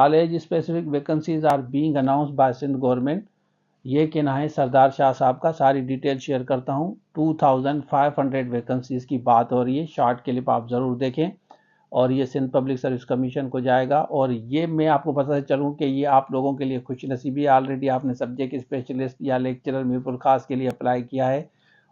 College specific vacancies are being announced by Sindh government. ये कहना है सरदार शाह साहब का। सारी डिटेल शेयर करता हूँ। 2500 वैकेंसीज की बात हो रही है। शॉर्ट क्लिप आप ज़रूर देखें और ये सिंध पब्लिक सर्विस कमीशन को जाएगा। और ये मैं आपको बताते चलूँ कि ये आप लोगों के लिए खुश नसीबी। ऑलरेडी आपने सब्जेक्ट स्पेशलिस्ट या लेक्चरर मीरपुर खास के लिए अप्लाई किया है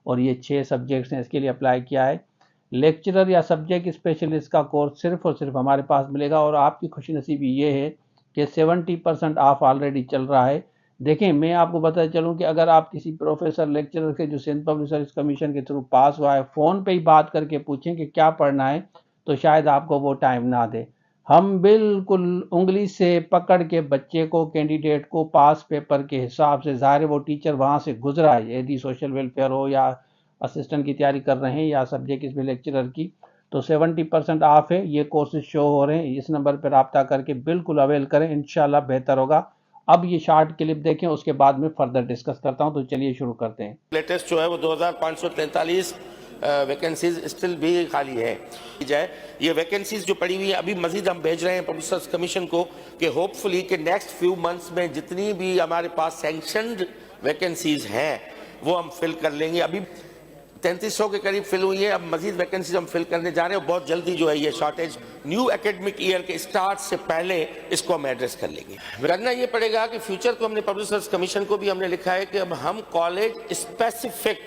और ये 6 सब्जेक्ट्स हैं, इसके लिए अप्लाई किया है। लेक्चरर या सब्जेक्ट स्पेशलिस्ट का कोर्स सिर्फ और सिर्फ हमारे पास मिलेगा। और आपकी खुशी नसीबी ये है कि 70% ऑफ ऑलरेडी चल रहा है। देखें, मैं आपको बताते चलूँ कि अगर आप किसी प्रोफेसर लेक्चरर के जो सिंध पब्लिक सर्विस कमीशन के थ्रू पास हुआ है, फ़ोन पे ही बात करके पूछें कि क्या पढ़ना है, तो शायद आपको वो टाइम ना दे। हम बिल्कुल उंगली से पकड़ के बच्चे को, कैंडिडेट को पास पेपर के हिसाब से, ज़ाहिर वो टीचर वहाँ से गुजरा है, यदि सोशल वेलफेयर हो या असिस्टेंट की तैयारी कर रहे हैं या सब्जेक्ट इसमें लेक्चरर की, तो 70% ऑफ है। ये कोर्सेज शो हो रहे हैं। इस नंबर पर रब्ता करके बिल्कुल अवेल करें, इंशाल्लाह बेहतर होगा। अब ये शॉर्ट क्लिप देखें, उसके बाद में फर्दर डिस्कस करता हूं। तो चलिए शुरू करते हैं। लेटेस्ट जो है वो 2543 वैकेंसीज स्टिल भी खाली है। ये वैकेंसीज जो पड़ी हुई है अभी मजीद हम भेज रहे हैं पब्लिक सर्विस कमीशन को कि होपफुली कि नेक्स्ट फ्यू मंथ्स में जितनी भी हमारे पास सैंक्शनड वैकेंसीज हैं वो हम फिल कर लेंगे। अभी 3300 के करीब फिल हुई है। अब मजीद वैकेंसीज हम फिल करने जा रहे हैं। बहुत जल्दी जो है ये शॉर्टेज न्यू एकेडमिक ईयर के स्टार्ट से पहले इसको हम एड्रेस कर लेंगे। रखना ये पड़ेगा कि फ्यूचर को हमने पब्लिक सर्विस कमीशन को भी हमने लिखा है कि अब हम कॉलेज स्पेसिफिक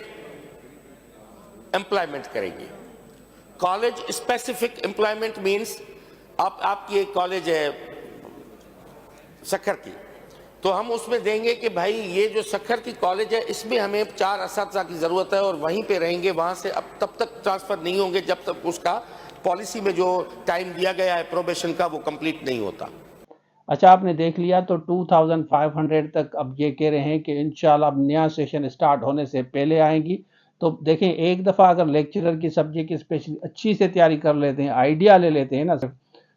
एम्प्लॉयमेंट करेंगे। कॉलेज स्पेसिफिक एम्प्लॉयमेंट मीन्स आपकी एक कॉलेज है सक्खर की, तो हम उसमें देंगे कि भाई ये जो सक्खर की कॉलेज है इसमें हमें 4 असातिज़ा की ज़रूरत है और वहीं पे रहेंगे, वहाँ से अब तब तक ट्रांसफ़र नहीं होंगे जब तक उसका पॉलिसी में जो टाइम दिया गया है प्रोबेशन का वो कंप्लीट नहीं होता। अच्छा, आपने देख लिया। तो 2500 तक अब ये कह रहे हैं कि इंशाल्लाह अब नया सेशन स्टार्ट होने से पहले आएंगी। तो देखें, एक दफ़ा अगर लेक्चरर की सब्जेक्ट स्पेशली अच्छी से तैयारी कर लेते हैं, आइडिया ले लेते हैं ना,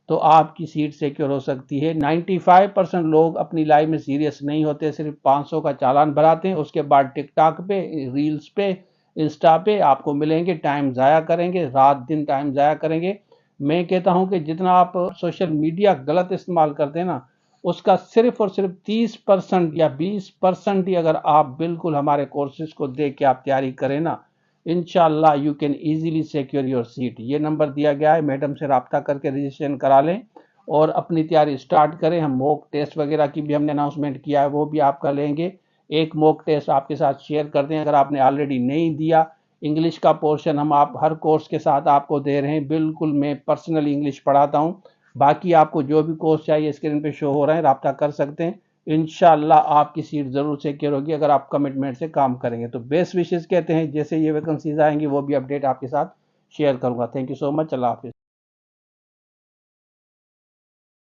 तो आपकी सीट सिक्योर हो सकती है। 95% लोग अपनी लाइफ में सीरियस नहीं होते, सिर्फ 500 का चालान भराते हैं, उसके बाद टिकटॉक पे, रील्स पे, इंस्टा पे आपको मिलेंगे, टाइम ज़ाया करेंगे, रात दिन टाइम ज़ाया करेंगे। मैं कहता हूं कि जितना आप सोशल मीडिया गलत इस्तेमाल करते हैं ना, उसका सिर्फ और सिर्फ 30% या 20% ही अगर आप बिल्कुल हमारे कोर्सेज को देख के आप तैयारी करें ना, इंशाल्लाह you can easily secure your seat. ये नंबर दिया गया है, मैडम से रब्ता करके रजिस्ट्रेशन करा लें और अपनी तैयारी स्टार्ट करें। हम मॉक टेस्ट वगैरह की भी हमने अनाउंसमेंट किया है, वो भी आप कर लेंगे। एक मॉक टेस्ट आपके साथ शेयर करते हैं अगर आपने ऑलरेडी नहीं दिया। इंग्लिश का पोर्शन हम आप हर कोर्स के साथ आपको दे रहे हैं। बिल्कुल मैं पर्सनली इंग्लिश पढ़ाता हूँ। बाकी आपको जो भी कोर्स चाहिए स्क्रीन पे शो हो रहा है, रब्ता कर सकते हैं। इंशाल्लाह आपकी सीट ज़रूर सिक्योर होगी अगर आप कमिटमेंट से काम करेंगे। तो बेस्ट विशेस कहते हैं, जैसे ये वैकेंसीज आएंगी वो भी अपडेट आपके साथ शेयर करूंगा। Thank you so much. Allah हाफिज़।